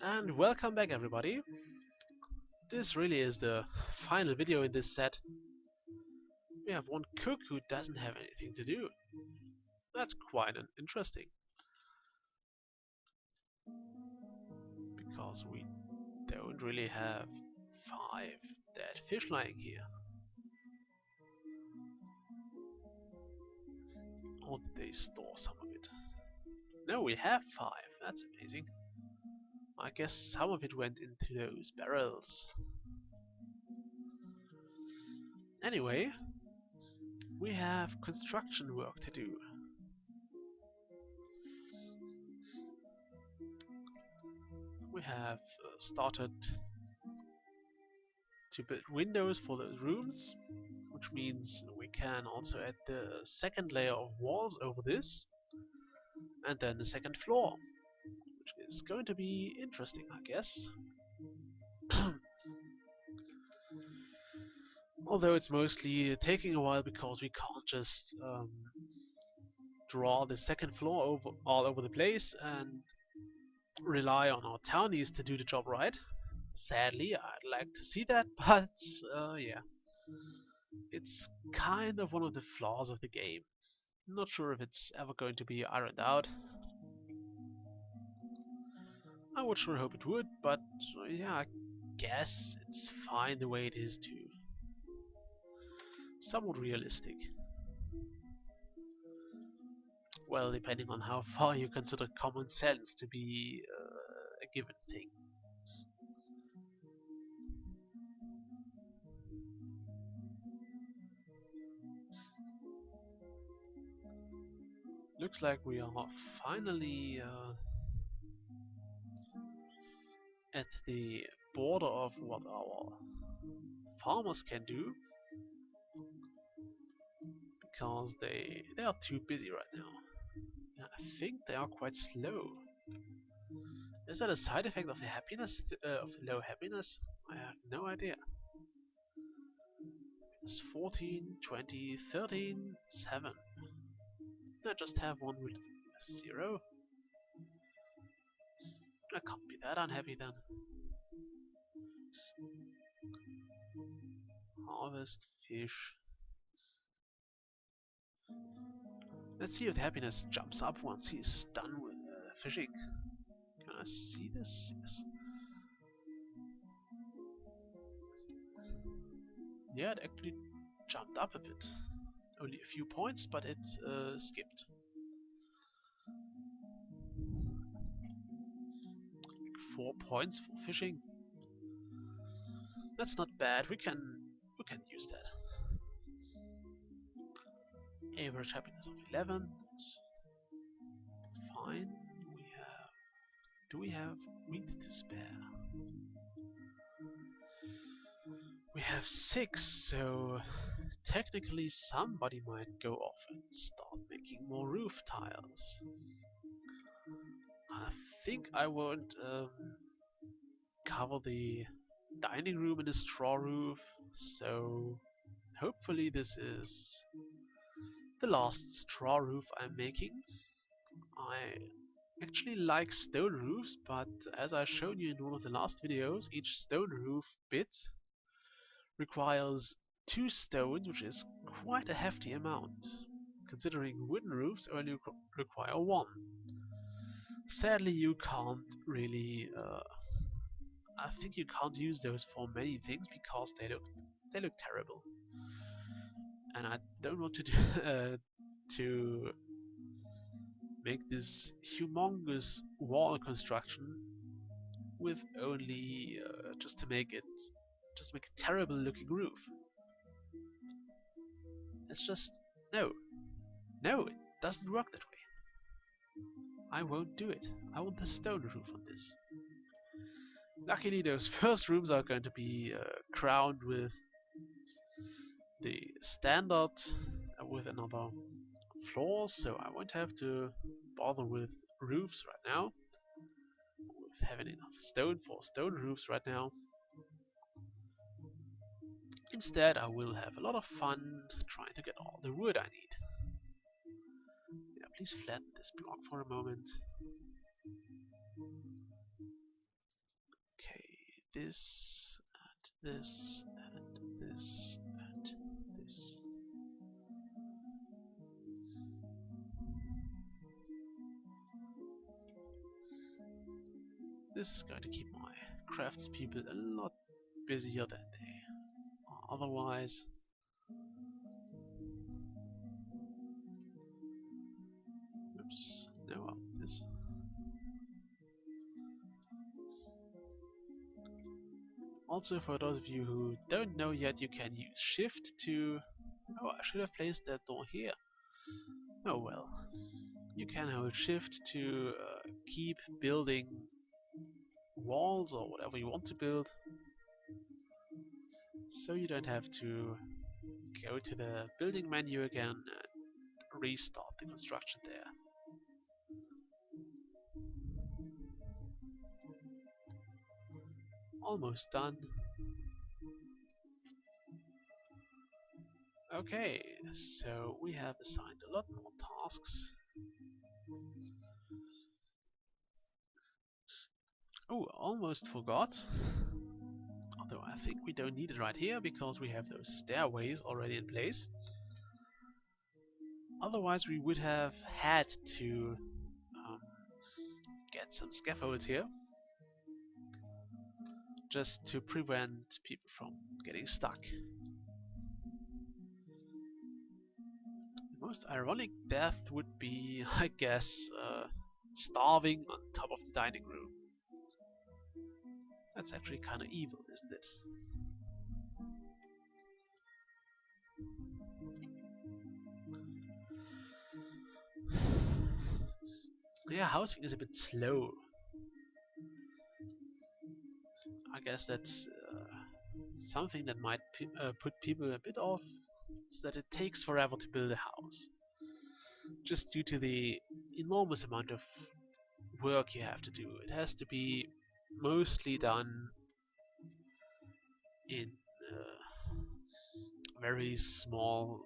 And welcome back, everybody. This really is the final video in this set. We have one cook who doesn't have anything to do. That's quite interesting, because we don't really have 5 dead fish lying here. Or did they store some of it? No, we have 5. That's amazing. I guess some of it went into those barrels. Anyway, we have construction work to do. We have started to build windows for the rooms, which means we can also add the second layer of walls over this, and then the second floor, which is going to be interesting, I guess. Although it's mostly taking a while because we can't just draw the second floor all over the place and rely on our townies to do the job right. Sadly, I'd like to see that, but yeah. It's kind of one of the flaws of the game. Not sure if it's ever going to be ironed out. I would sure hope it would, but yeah, I guess it's fine the way it is too. Somewhat realistic. Well, depending on how far you consider common sense to be a given thing. Looks like we are finally at the border of what our farmers can do, because they are too busy right now. And I think they are quite slow. Is that a side effect of the happiness, of the low happiness? I have no idea. It's 14, 20, 13, 7. I just have one with 0. I can't be that unhappy then. Harvest fish. Let's see if the happiness jumps up once he's done with fishing. Can I see this? Yes. Yeah, it actually jumped up a bit. Only a few points, but it skipped. 4 points for fishing. That's not bad. We can use that. Average happiness of 11. That's fine. Do we have wheat to spare? We have 6, so technically somebody might go off and start making more roof tiles. I think I won't cover the dining room in a straw roof, so hopefully this is the last straw roof I'm making. I actually like stone roofs, but as I showed you in one of the last videos, each stone roof bit requires 2 stones, which is quite a hefty amount, considering wooden roofs only require 1. Sadly, you can't really I think you can't use those for many things because they look terrible, and I don't want to do, to make this humongous wall construction with only just to make a terrible looking roof. It's just no, it doesn't work that way. I won't do it. I want the stone roof on this. Luckily, those first rooms are going to be crowned with the standard with another floor, so I won't have to bother with roofs right now, with having enough stone for stone roofs right now. Instead, I will have a lot of fun trying to get all the wood I need. Yeah, please flatten this block for a moment. this, and this, and this, and this. This is going to keep my craftspeople a lot busier than they are otherwise. Oops, no, this. Also, for those of you who don't know yet, you can use Shift to... Oh, I should have placed that door here. Oh well. You can hold Shift to keep building walls or whatever you want to build, so you don't have to go to the building menu again and restart the construction there. Almost done. Okay, so we have assigned a lot more tasks. Oh, almost forgot. Although I think we don't need it right here because we have those stairways already in place. Otherwise we would have had to get some scaffolds here, just to prevent people from getting stuck. The most ironic death would be, I guess, starving on top of the dining room. That's actually kind of evil, isn't it? Yeah, housing is a bit slow. I guess that's something that might put people a bit off, is that it takes forever to build a house. Just due to the enormous amount of work you have to do. It has to be mostly done in very small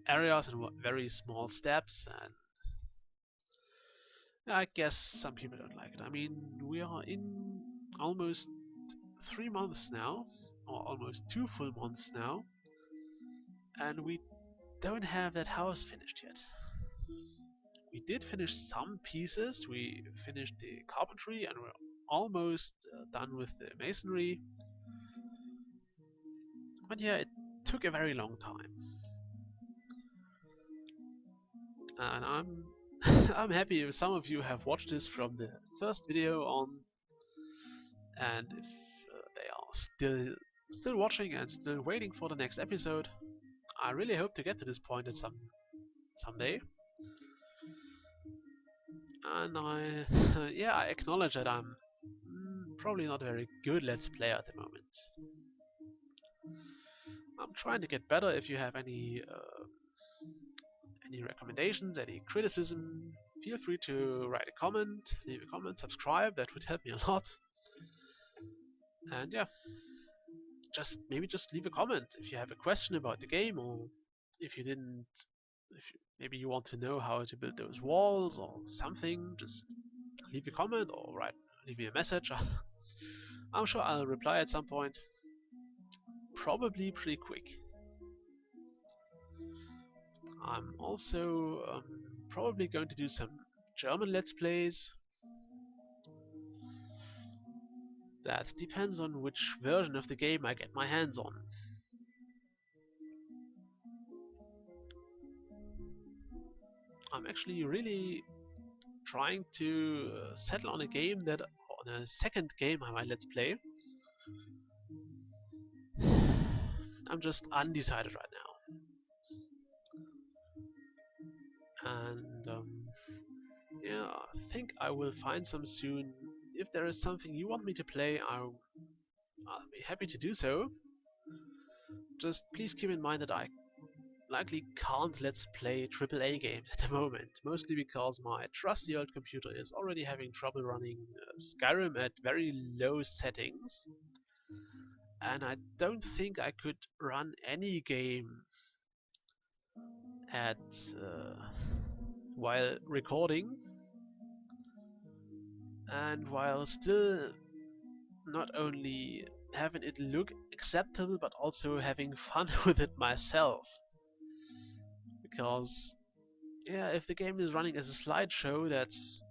areas and very small steps, and I guess some people don't like it. I mean, we are in almost 3 months now, or almost 2 full months now, and we don't have that house finished yet. We did finish some pieces. We finished the carpentry and we're almost done with the masonry. But yeah, it took a very long time. And I'm happy if some of you have watched this from the first video on, and if they are still watching and still waiting for the next episode. I really hope to get to this point at someday. And I acknowledge that I'm probably not a very good Let's Player at the moment. I'm trying to get better. If you have any recommendations, any criticism, feel free to write a comment, leave a comment, subscribe. That would help me a lot. And yeah, maybe just leave a comment if you have a question about the game, or if maybe you want to know how to build those walls or something. Just leave a comment or leave me a message. I'm sure I'll reply at some point. Probably pretty quick. I'm also probably going to do some German Let's Plays. That depends on which version of the game I get my hands on. I'm actually really trying to settle on a second game I might Let's Play. I'm just undecided right now. And yeah, I think I will find some soon. If there is something you want me to play, I'll be happy to do so. Just please keep in mind that I likely can't Let's Play AAA games at the moment, mostly because my trusty old computer is already having trouble running Skyrim at very low settings, and I don't think I could run any game at while recording and while still not only having it look acceptable, but also having fun with it myself. Because, yeah, if the game is running as a slideshow, that's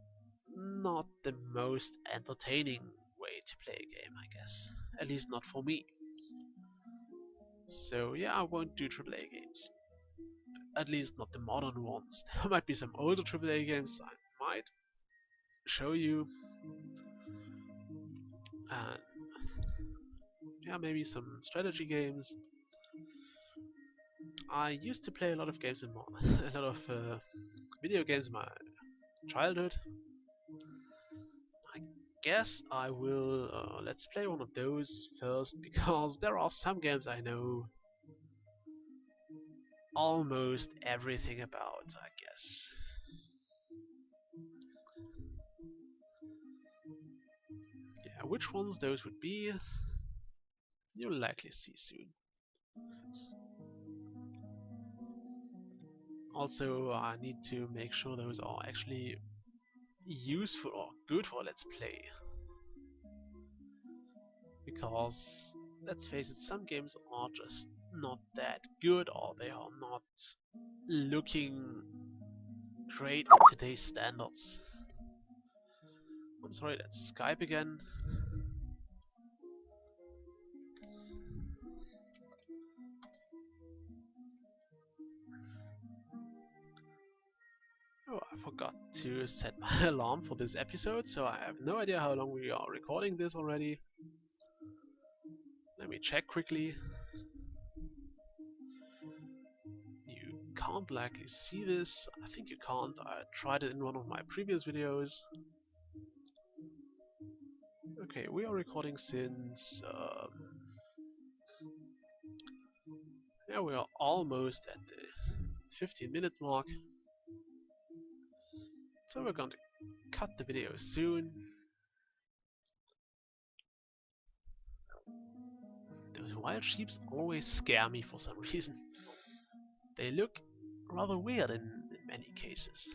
not the most entertaining way to play a game, I guess. At least not for me. So yeah, I won't do AAA games. At least not the modern ones. There might be some older AAA games I might show you. And yeah, maybe some strategy games. I used to play a lot of games in a lot of video games in my childhood. I guess I will let's play one of those first, because there are some games I know almost everything about, I guess. Yeah, which ones those would be, you'll likely see soon. Also, I need to make sure those are actually useful or good for Let's Play. Because, let's face it, some games are just not that good, or they are not looking great at today's standards. I'm sorry, that's Skype again. Oh, I forgot to set my alarm for this episode, so I have no idea how long we are recording this already. Let me check quickly. You can't likely see this. I think you can't. I tried it in one of my previous videos. Okay, we are recording since yeah, we are almost at the 15-minute mark. So we're going to cut the video soon. Those wild sheep always scare me for some reason. They look rather weird in many cases.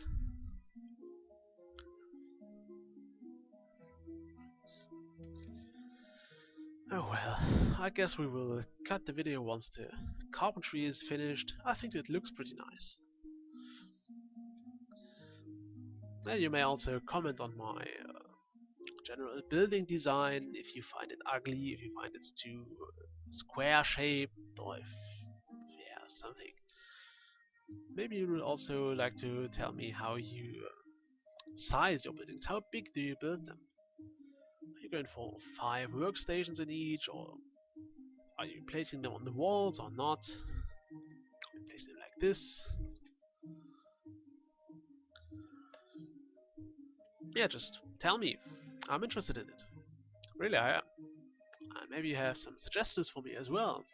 Oh well, I guess we will cut the video once the carpentry is finished. I think it looks pretty nice. And you may also comment on my general building design, if you find it ugly, if you find it's too square shaped, or if, yeah, something. Maybe you would also like to tell me how you size your buildings. How big do you build them? Are you going for 5 workstations in each, or are you placing them on the walls or not? Are you placing them like this? Yeah, just tell me. I'm interested in it. Really, I am. Maybe you have some suggestions for me as well.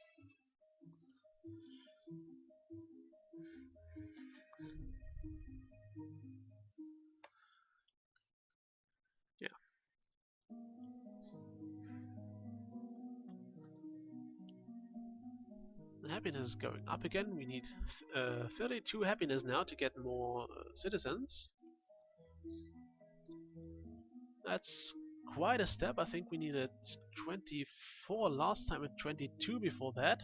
Yeah. The happiness is going up again. We need 32 happiness now to get more citizens. That's quite a step. I think we needed 24 last time and 22 before that.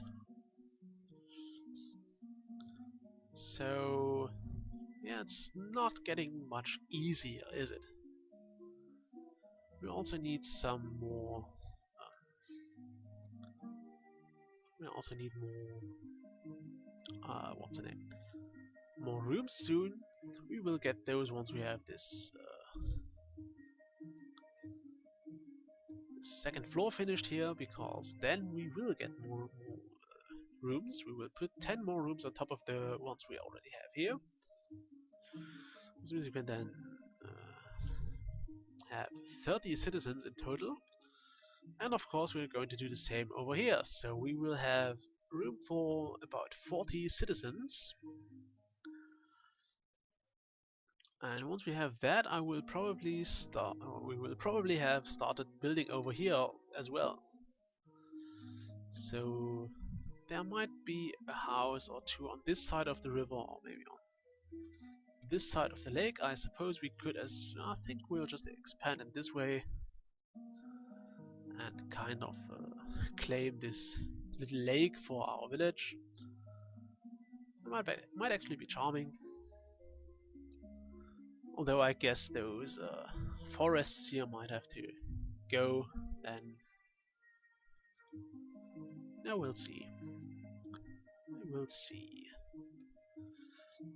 So, yeah, it's not getting much easier, is it? We also need some more. We also need more. What's the name? More rooms soon. We will get those once we have this second floor finished here, because then we will get more rooms. We will put 10 more rooms on top of the ones we already have here. Which means you can then have 30 citizens in total. And of course we're going to do the same over here. So we will have room for about 40 citizens. And once we have that, I will probably start, or we will probably have started building over here as well. So there might be a house or two on this side of the river, or maybe on this side of the lake. I suppose we could, I think we'll just expand in this way. and kind of claim this little lake for our village. Might actually be charming. Although I guess those forests here might have to go, then no, we'll see. We'll see.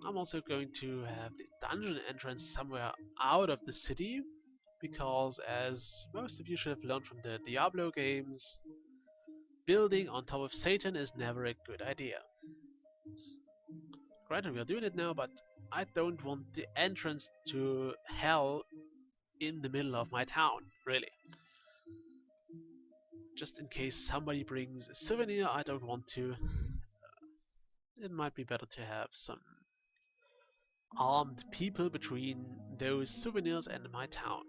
I'm also going to have the dungeon entrance somewhere out of the city, because as most of you should have learned from the Diablo games, building on top of Satan is never a good idea. Granted, we are doing it now, but I don't want the entrance to hell in the middle of my town, really. Just in case somebody brings a souvenir I don't want to, it might be better to have some armed people between those souvenirs and my town.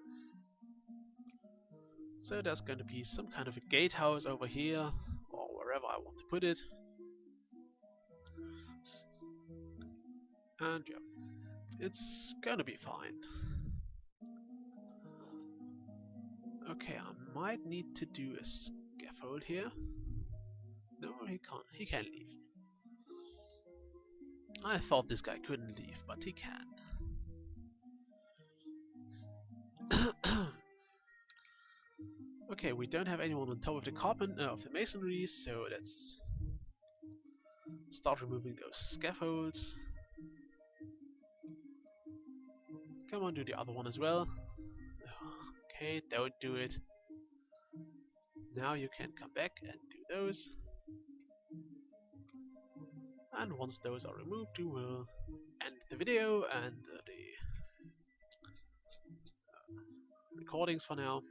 So there's going to be some kind of a gatehouse over here, or wherever I want to put it. And yeah, it's gonna be fine. Okay, I might need to do a scaffold here. No, he can't. He can leave. I thought this guy couldn't leave, but he can. Okay, we don't have anyone on top of the masonry, so let's start removing those scaffolds. Come on, do the other one as well. Okay, don't do it. Now you can come back and do those. And once those are removed, we will end the video and the recordings for now,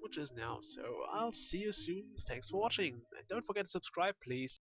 which is now. So I'll see you soon. Thanks for watching, and don't forget to subscribe, please.